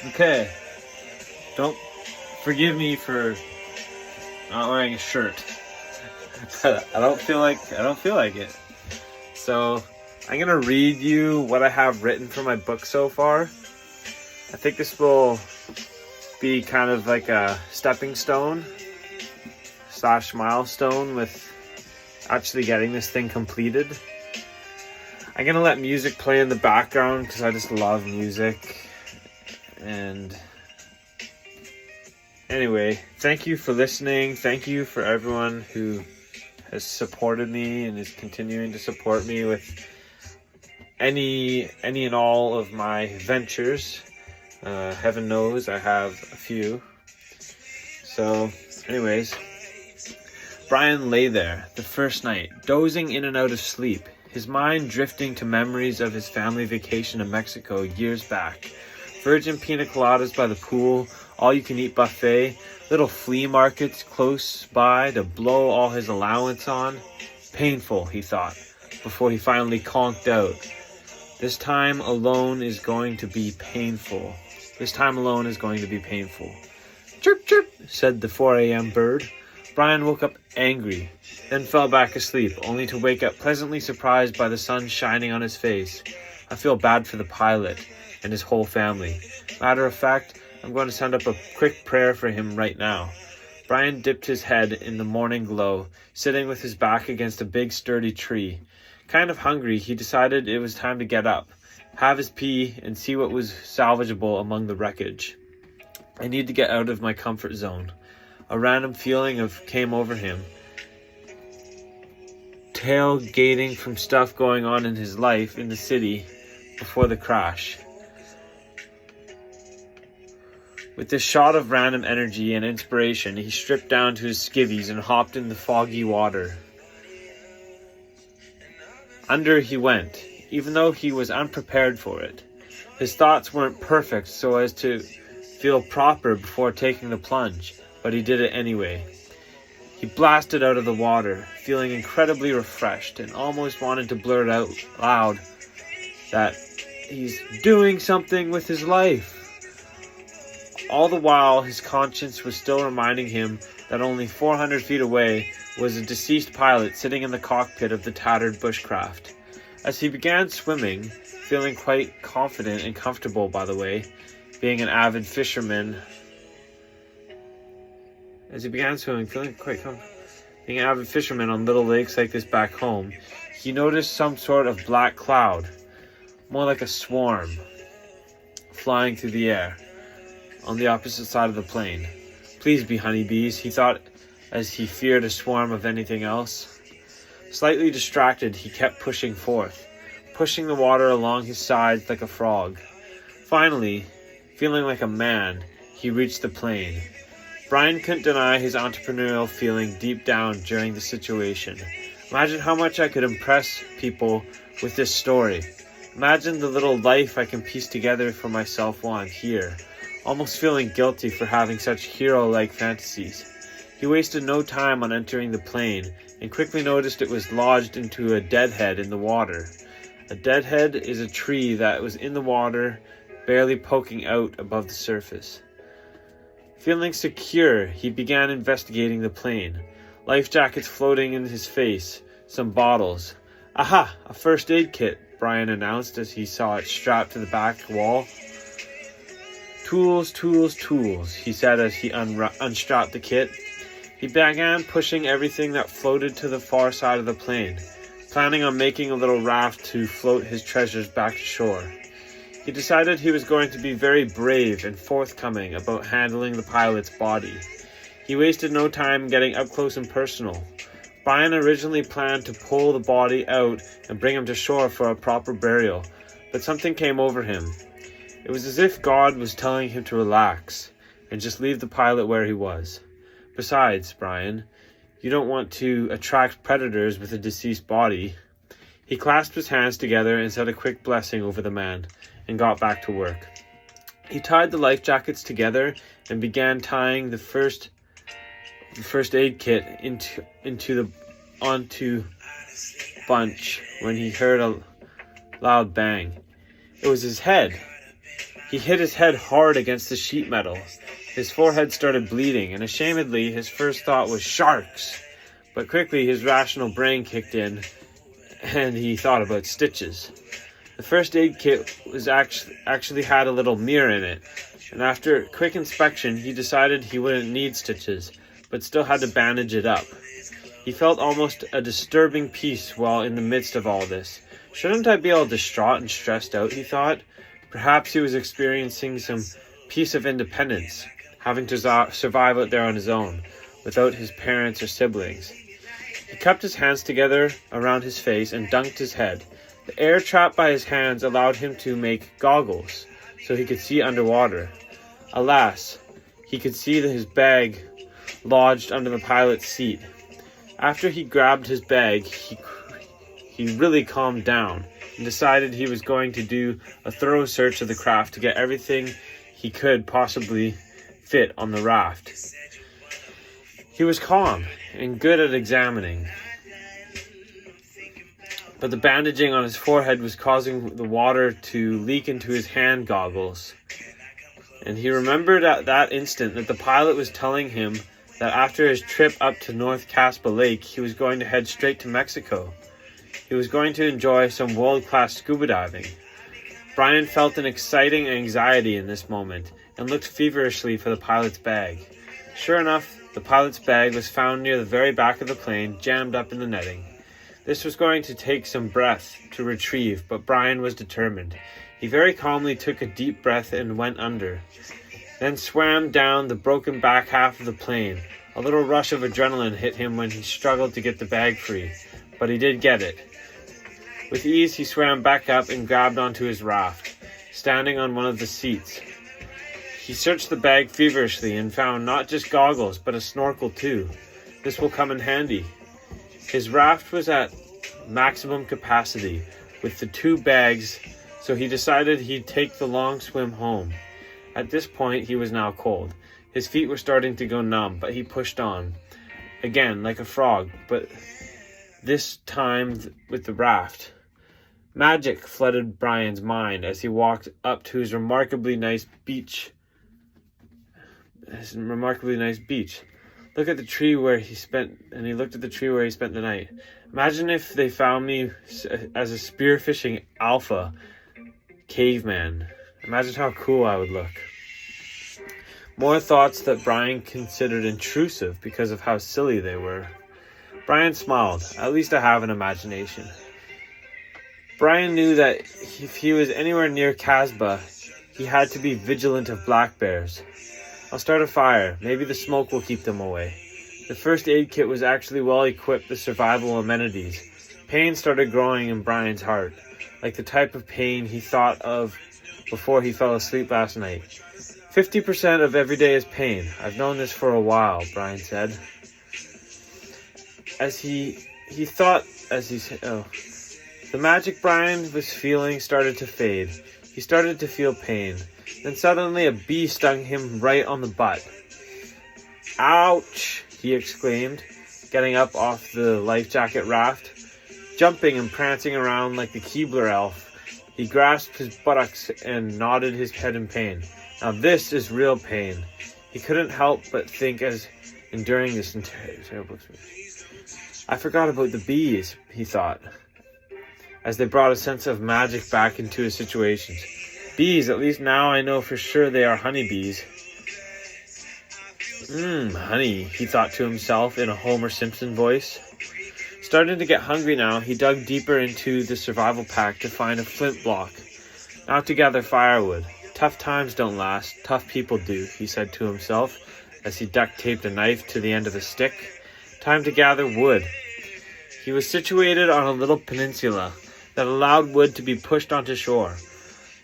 Okay, don't forgive me for not wearing a shirt. I don't feel like it. So I'm gonna read you what I have written for my book so far. I think this will be kind of like a stepping stone / milestone with actually getting this thing completed. I'm gonna let music play in the background because I just love music. And anyway, thank you for listening. Thank you for everyone who has supported me and is continuing to support me with any and all of my ventures. Heaven knows I have a few. So anyways, Brian lay there the first night, dozing in and out of sleep, his mind drifting to memories of his family vacation in Mexico years back. Virgin pina coladas by the pool, all-you-can-eat buffet, little flea markets close by to blow all his allowance on. Painful, he thought, before he finally conked out. This time alone is going to be painful. Chirp, chirp, said the 4 a.m. bird. Brian woke up angry, then fell back asleep, only to wake up pleasantly surprised by the sun shining on his face. I feel bad for the pilot and his whole family. Matter of fact, I'm going to send up a quick prayer for him right now. Brian dipped his head in the morning glow, sitting with his back against a big sturdy tree. Kind of hungry, he decided it was time to get up, have his pee, and see what was salvageable among the wreckage. I need to get out of my comfort zone. A random feeling came over him. Tailgating from stuff going on in his life in the city before the crash. With this shot of random energy and inspiration, he stripped down to his skivvies and hopped in the foggy water. Under he went, even though he was unprepared for it. His thoughts weren't perfect so as to feel proper before taking the plunge, but he did it anyway. He blasted out of the water, feeling incredibly refreshed, and almost wanted to blurt out loud that he's doing something with his life. All the while, his conscience was still reminding him that only 400 feet away was a deceased pilot sitting in the cockpit of the tattered bushcraft. As he began swimming, feeling quite confident and comfortable, by the way, being an avid fisherman. Being an avid fisherman on little lakes like this back home, he noticed some sort of black cloud, more like a swarm, flying through the air on the opposite side of the plane. Please be honeybees, he thought, as he feared a swarm of anything else. Slightly distracted, he kept pushing forth, pushing the water along his sides like a frog. Finally, feeling like a man, he reached the plane. Brian couldn't deny his entrepreneurial feeling deep down during the situation. Imagine how much I could impress people with this story. Imagine the little life I can piece together for myself while I'm here. Almost feeling guilty for having such hero-like fantasies. He wasted no time on entering the plane, and quickly noticed it was lodged into a deadhead in the water. A deadhead is a tree that was in the water, barely poking out above the surface. Feeling secure, he began investigating the plane. Life jackets floating in his face, some bottles. Aha! A first aid kit, Brian announced as he saw it strapped to the back wall. Tools, tools, tools, he said as he unstrapped the kit. He began pushing everything that floated to the far side of the plane, planning on making a little raft to float his treasures back to shore. He decided he was going to be very brave and forthcoming about handling the pilot's body. He wasted no time getting up close and personal. Brian originally planned to pull the body out and bring him to shore for a proper burial, but something came over him. It was as if God was telling him to relax and just leave the pilot where he was. Besides, Brian, you don't want to attract predators with a deceased body. He clasped his hands together and said a quick blessing over the man and got back to work. He tied the life jackets together and began tying the first aid kit onto bunch when he heard a loud bang. It was his head. He hit his head hard against the sheet metal. His forehead started bleeding, and ashamedly his first thought was sharks. But quickly his rational brain kicked in, and he thought about stitches. The first aid kit was actually had a little mirror in it, and after quick inspection he decided he wouldn't need stitches, but still had to bandage it up. He felt almost a disturbing peace while in the midst of all this. Shouldn't I be all distraught and stressed out, he thought. Perhaps he was experiencing some piece of independence, having to survive out there on his own, without his parents or siblings. He cupped his hands together around his face and dunked his head. The air trapped by his hands allowed him to make goggles, so he could see underwater. Alas, he could see his bag lodged under the pilot's seat. After he grabbed his bag, he really calmed down and decided he was going to do a thorough search of the craft to get everything he could possibly fit on the raft. He was calm and good at examining, but the bandaging on his forehead was causing the water to leak into his hand goggles. And he remembered at that instant that the pilot was telling him that after his trip up to North Caspa Lake, he was going to head straight to Mexico. He was going to enjoy some world-class scuba diving. Brian felt an exciting anxiety in this moment and looked feverishly for the pilot's bag. Sure enough, the pilot's bag was found near the very back of the plane, jammed up in the netting. This was going to take some breath to retrieve, but Brian was determined. He very calmly took a deep breath and went under, then swam down the broken back half of the plane. A little rush of adrenaline hit him when he struggled to get the bag free, but he did get it. With ease, he swam back up and grabbed onto his raft, standing on one of the seats. He searched the bag feverishly and found not just goggles, but a snorkel too. This will come in handy. His raft was at maximum capacity with the 2 bags, so he decided he'd take the long swim home. At this point, he was now cold. His feet were starting to go numb, but he pushed on. Again, like a frog, but this time with the raft. Magic flooded Brian's mind as he walked up to his remarkably nice beach. Look at the tree where he spent, and he looked at the tree where he spent the night. Imagine if they found me as a spearfishing alpha caveman. Imagine how cool I would look. More thoughts that Brian considered intrusive because of how silly they were. Brian smiled. At least I have an imagination. Brian knew that if he was anywhere near Casbah, he had to be vigilant of black bears. I'll start a fire. Maybe the smoke will keep them away. The first aid kit was actually well equipped with survival amenities. Pain started growing in Brian's heart, like the type of pain he thought of before he fell asleep last night. 50% of every day is pain. I've known this for a while, Brian said. The magic Brian was feeling started to fade. He started to feel pain. Then suddenly a bee stung him right on the butt. Ouch, he exclaimed, getting up off the life jacket raft. Jumping and prancing around like the Keebler elf, he grasped his buttocks and nodded his head in pain. Now this is real pain. He couldn't help but think as enduring this terrible experience. I forgot about the bees, he thought, as they brought a sense of magic back into his situations. Bees, at least now I know for sure they are honeybees. Honey, he thought to himself in a Homer Simpson voice. Starting to get hungry now, he dug deeper into the survival pack to find a flint block. Now to gather firewood. Tough times don't last, tough people do, he said to himself as he duct-taped a knife to the end of a stick. Time to gather wood. He was situated on a little peninsula that allowed wood to be pushed onto shore.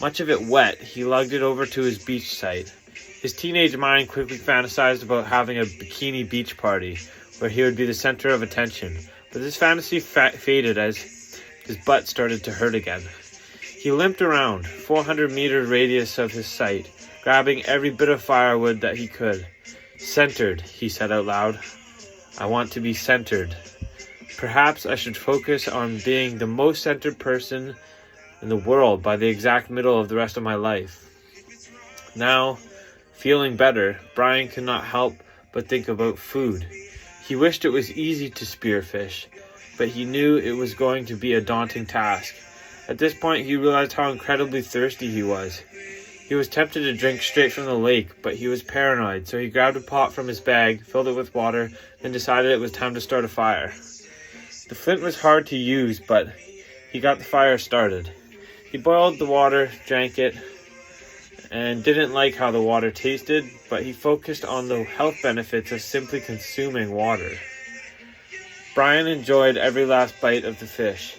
Much of it wet, he lugged it over to his beach site. His teenage mind quickly fantasized about having a bikini beach party where he would be the center of attention, but this fantasy faded as his butt started to hurt again. He limped around, 400-meter radius of his site, grabbing every bit of firewood that he could. Centered, he said out loud. I want to be centered. Perhaps I should focus on being the most centered person in the world by the exact middle of the rest of my life. Now, feeling better, Brian could not help but think about food. He wished it was easy to spear fish, but he knew it was going to be a daunting task. At this point, he realized how incredibly thirsty he was. He was tempted to drink straight from the lake, but he was paranoid, so he grabbed a pot from his bag, filled it with water, and decided it was time to start a fire. The flint was hard to use, but he got the fire started. He boiled the water, drank it, and didn't like how the water tasted, but he focused on the health benefits of simply consuming water. Brian enjoyed every last bite of the fish.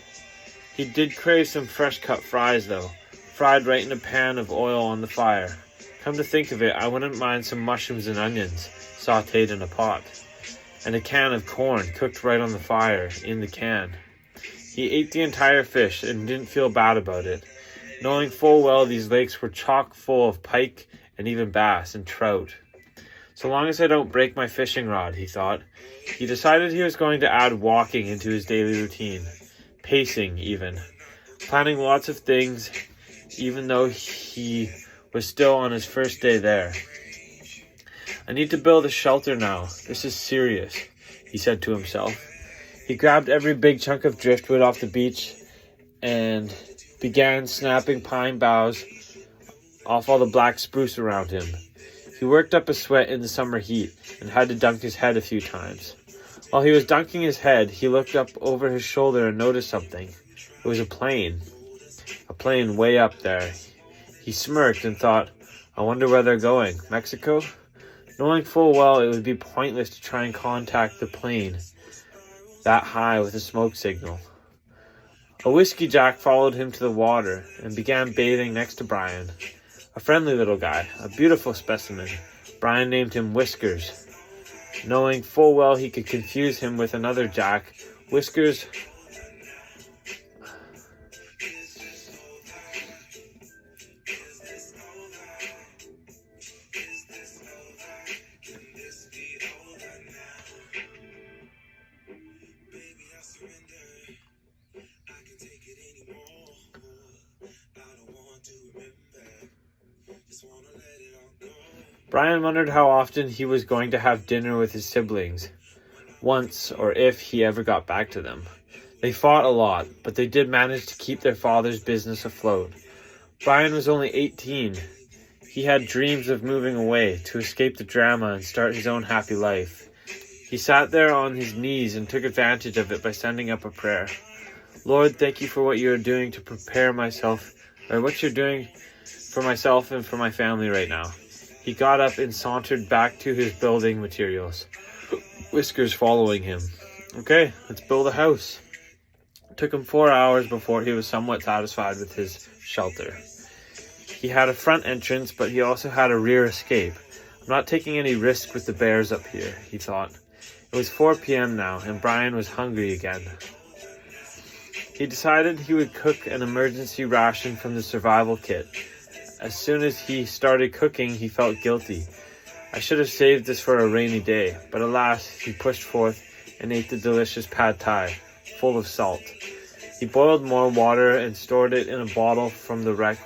He did crave some fresh cut fries though, fried right in a pan of oil on the fire. Come to think of it, I wouldn't mind some mushrooms and onions sautéed in a pot, and a can of corn cooked right on the fire in the can. He ate the entire fish and didn't feel bad about it, knowing full well these lakes were chock full of pike and even bass and trout. So long as I don't break my fishing rod, he thought. He decided he was going to add walking into his daily routine, pacing even, planning lots of things, even though he was still on his first day there. I need to build a shelter now. This is serious, he said to himself. He grabbed every big chunk of driftwood off the beach and began snapping pine boughs off all the black spruce around him. He worked up a sweat in the summer heat and had to dunk his head a few times. While he was dunking his head, he looked up over his shoulder and noticed something. It was a plane way up there. He smirked and thought, I wonder where they're going. Mexico? Knowing full well it would be pointless to try and contact the plane that high with a smoke signal. A whiskey jack followed him to the water and began bathing next to Brian. A friendly little guy, a beautiful specimen. Brian named him Whiskers, knowing full well he could confuse him with another jack. Whiskers Brian wondered how often he was going to have dinner with his siblings, once or if he ever got back to them. They fought a lot, but they did manage to keep their father's business afloat. Brian was only 18. He had dreams of moving away to escape the drama and start his own happy life. He sat there on his knees and took advantage of it by sending up a prayer. Lord, thank you for what you are doing to prepare myself, or what you're doing for myself and for my family right now. He got up and sauntered back to his building materials, Whiskers following him. Okay, let's build a house. It took him 4 hours before he was somewhat satisfied with his shelter. He had a front entrance, but he also had a rear escape. I'm not taking any risk with the bears up here, he thought. It was 4 p.m. now, and Brian was hungry again. He decided he would cook an emergency ration from the survival kit. As soon as he started cooking, he felt guilty. I should have saved this for a rainy day, but alas, he pushed forth and ate the delicious pad thai, full of salt. He boiled more water and stored it in a bottle from the wreck.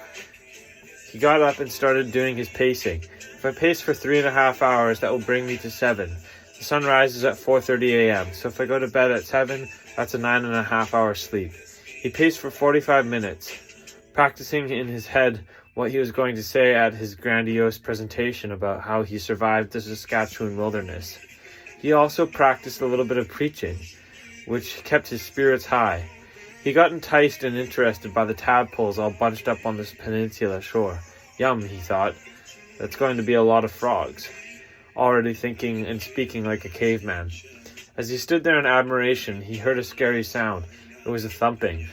He got up and started doing his pacing. If I pace for 3.5 hours, that will bring me to 7. The sun rises at 4:30 a.m., so if I go to bed at 7, that's a 9.5 hour sleep. He paced for 45 minutes, practicing in his head what he was going to say at his grandiose presentation about how he survived the Saskatchewan wilderness. He also practiced a little bit of preaching, which kept his spirits high. He got enticed and interested by the tadpoles all bunched up on this peninsula shore. Yum, he thought. That's going to be a lot of frogs. Already thinking and speaking like a caveman. As he stood there in admiration, he heard a scary sound. It was a thumping.